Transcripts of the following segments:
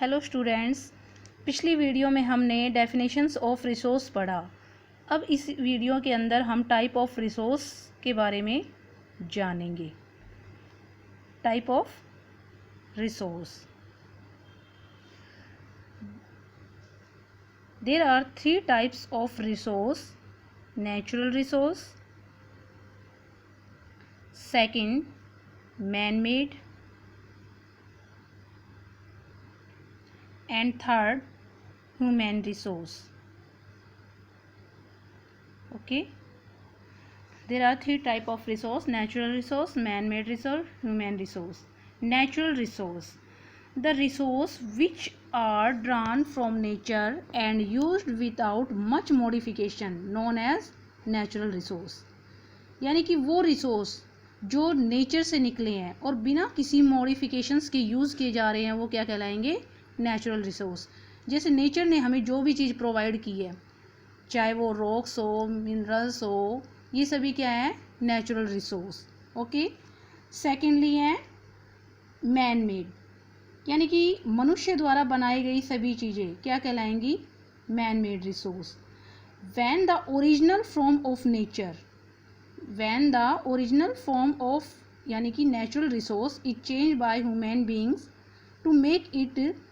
Hello students, पिछली video में हमने डेफिनेशंस ऑफ रिसोर्स पढ़ा। अब इस वीडियो के अंदर हम टाइप ऑफ रिसोर्स के बारे में जानेंगे। Type of resource, there are 3 types of resource: natural resource, second man made, and third human resource. Okay, there are 3 type of resource: natural resource, man-made resource, human resource. Natural resource, the resource which are drawn from nature and used without much modification, known as natural resource. यानी कि वो resource जो nature से निकले हैं और बिना किसी मॉडिफिकेशंस के यूज़ किए जा रहे हैं, वो क्या कहलाएंगे? Natural resource. जैसे नेचर ने हमें जो भी चीज़ प्रोवाइड की है, चाहे वो रॉक्स हो, मिनरल्स हो, ये सभी क्या है? Natural resource. ओके। सेकेंडली है मैन मेड, यानी कि मनुष्य द्वारा बनाई गई सभी चीज़ें क्या कहलाएंगी? Man made resource. When the original form of nature, when the original form of यानी कि natural resource is change by human beings to make it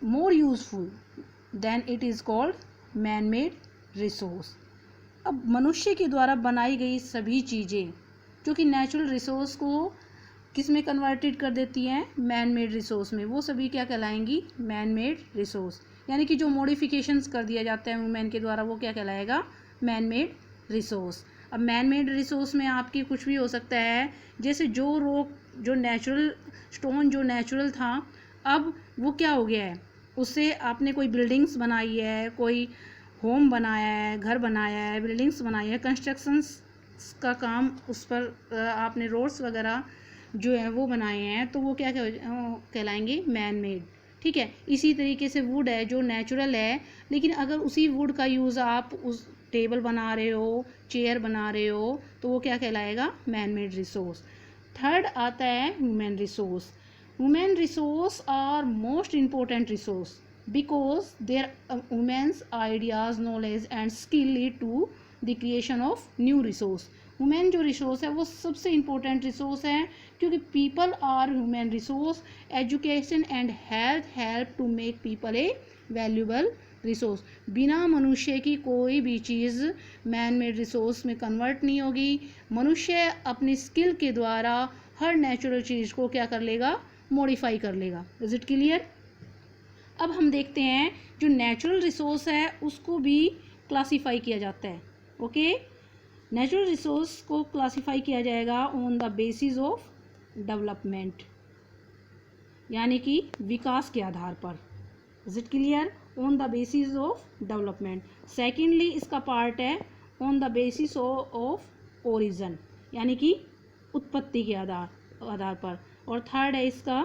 more useful, then it is called man-made resource. अब मनुष्य के द्वारा बनाई गई सभी चीज़ें जो कि नेचुरल रिसोर्स को किस में कन्वर्टेड कर देती हैं? मैन मेड रिसोर्स में, वो सभी क्या कहलाएंगी? Man made resource. यानी कि जो मॉडिफिकेशंस कर दिया जाता है ह्यूमन के द्वारा, वो क्या कहलाएगा? Man made resource. अब मैन मेड रिसोर्स में आपकी कुछ भी हो सकता है, जैसे जो रॉक, जो नेचुरल स्टोन जो नेचुरल था, अब वो क्या हो गया है? उससे आपने कोई बिल्डिंग्स बनाई है, कोई होम बनाया है, घर बनाया है, बिल्डिंग्स बनाई है, कंस्ट्रक्शंस का काम उस पर आपने रोड्स वगैरह जो है वो बनाए हैं, तो वो क्या कहलाएंगे? Man made. ठीक है। इसी तरीके से वुड है जो नेचुरल है, लेकिन अगर उसी वुड का यूज़ आप उस टेबल बना रहे हो, चेयर बना रहे हो, तो वो क्या कहलाएगा? Man made resource. थर्ड आता है human resource. Human resource are most important resource because their women's ideas, knowledge and skill lead to the creation of new resource. Human जो resource है वो सबसे important resource है, क्योंकि people are human resource. Education and health help to make people a valuable resource. बिना मनुष्य की कोई भी चीज़ मैन मेड रिसोर्स में कन्वर्ट नहीं होगी। मनुष्य अपनी स्किल के द्वारा हर नेचुरल चीज़ को क्या कर लेगा? मॉडिफाई कर लेगा। Is it clear? अब हम देखते हैं जो नेचुरल रिसोर्स है उसको भी क्लासीफाई किया जाता है। ओके। नेचुरल रिसोर्स को क्लासीफाई किया जाएगा on the basis of development, यानी कि विकास के आधार पर। Is it clear? On the basis of development. Secondly इसका पार्ट है on the basis of origin, यानी कि उत्पत्ति के आधार पर। और थर्ड है इसका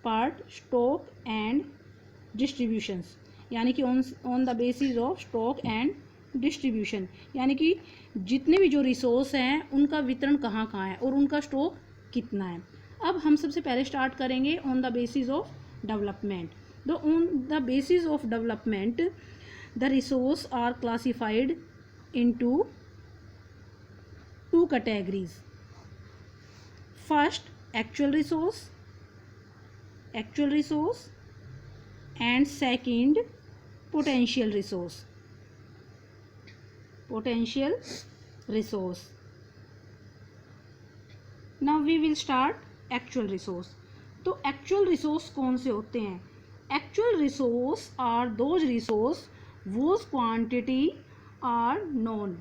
पार्ट स्टॉक एंड डिस्ट्रीब्यूशंस, यानी कि on the basis of stock and distribution, यानी कि जितने भी जो रिसोर्स हैं उनका वितरण कहाँ कहाँ है और उनका स्टॉक कितना है। अब हम सबसे पहले स्टार्ट करेंगे on the basis of development. On the basis of development the resource are classified into 2 categories. First actual resource and second potential resource. Now we will start actual resource. तो actual resource कौन से होते हैं? Actual resource are those resource whose quantity are known.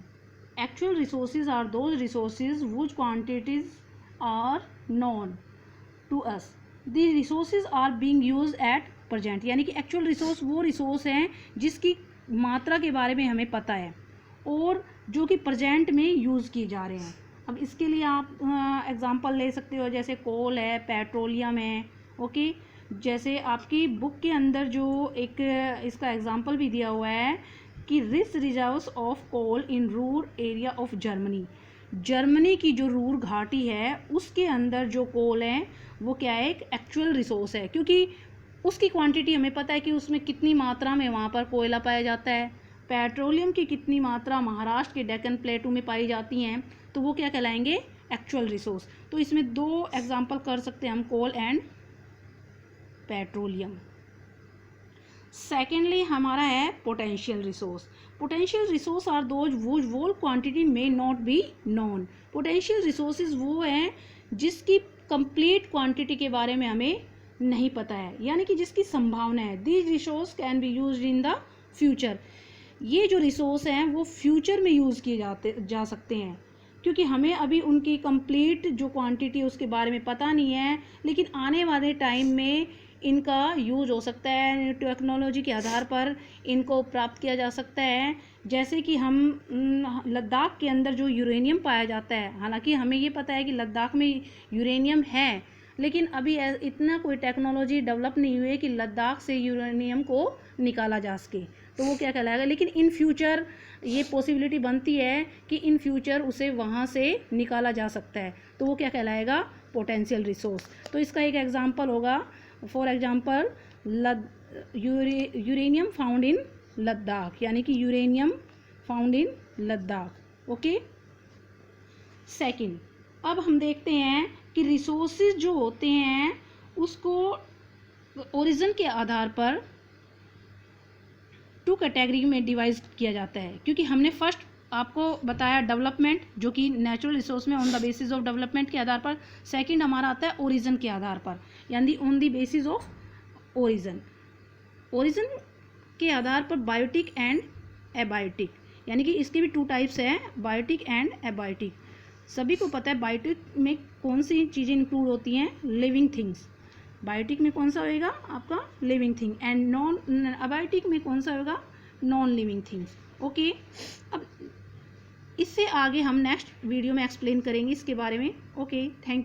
Actual resources are those resources whose quantities are known to us. The resources are being used at present. यानी कि actual resource वो resource हैं जिसकी मात्रा के बारे में हमें पता है और जो कि प्रेजेंट में यूज़ किए जा रहे हैं। अब इसके लिए आप एग्जांपल ले सकते हो, जैसे कोल है, पेट्रोलियम है। ओके। जैसे आपकी बुक के अंदर जो एक इसका एग्जांपल भी दिया हुआ है कि rich reserves of coal in Ruhr area of Germany. Germany की जो रूर घाटी है उसके अंदर जो कोल है वो क्या है? एक एक्चुअल रिसोर्स है, क्योंकि उसकी क्वांटिटी हमें पता है कि उसमें कितनी मात्रा में वहाँ पर कोयला पाया जाता है। पेट्रोलियम की कितनी मात्रा महाराष्ट्र के डेक्कन प्लेटू में पाई जाती हैं, तो वो क्या कहलाएंगे, एक्चुअल रिसोर्स। तो इसमें 2 एग्जांपल कर सकते हैं हम, कोल एंड पेट्रोलियम। सेकेंडली हमारा है potential resource. Potential resource are those which whole quantity may not be known. Potential resources वो हैं जिसकी कंप्लीट क्वांटिटी के बारे में हमें नहीं पता है, यानी कि जिसकी संभावना है। These resource can be used in the future. ये जो रिसोर्स हैं वो फ्यूचर में यूज़ किए जा सकते हैं, क्योंकि हमें अभी उनकी कंप्लीट जो क्वांटिटी उसके बारे में पता नहीं है, लेकिन आने वाले टाइम में इनका यूज़ हो सकता है। टेक्नोलॉजी के आधार पर इनको प्राप्त किया जा सकता है। जैसे कि हम लद्दाख के अंदर जो यूरेनियम पाया जाता है, हालांकि हमें ये पता है कि लद्दाख में यूरेनियम है, लेकिन अभी इतना कोई टेक्नोलॉजी डेवलप नहीं हुई है कि लद्दाख से यूरेनियम को निकाला जा सके, तो वो क्या कहलाएगा। लेकिन इन फ्यूचर ये पॉसिबिलिटी बनती है कि इन फ्यूचर उसे वहाँ से निकाला जा सकता है, तो वो क्या कहलाएगा, पोटेंशियल रिसोर्स। तो इसका एक एग्जांपल होगा, for example uranium found in Ladakh, यानी कि uranium found in Ladakh. Okay. Second, अब हम देखते हैं कि रिसोर्सेज जो होते हैं उसको ओरिजिन के आधार पर 2 कैटेगरी में डिवाइड किया जाता है, क्योंकि हमने फर्स्ट आपको बताया डेवलपमेंट, जो कि नेचुरल रिसोर्स में on the basis of development के आधार पर। सेकंड हमारा आता है ओरिजिन के आधार पर, यानी on the basis of origin. Origin के आधार पर बायोटिक एंड एबायोटिक, यानी कि इसके भी 2 टाइप्स हैं, बायोटिक एंड एबायोटिक। सभी को पता है बायोटिक में कौन सी चीज़ें इंक्लूड होती हैं, लिविंग थिंग्स। बायोटिक में कौन सा होएगा आपका, living thing, and non abiotic में कौन सा होगा, नॉन लिविंग थिंग्स। ओके। अब इससे आगे हम नेक्स्ट वीडियो में एक्सप्लेन करेंगे इसके बारे में। Okay, thank you.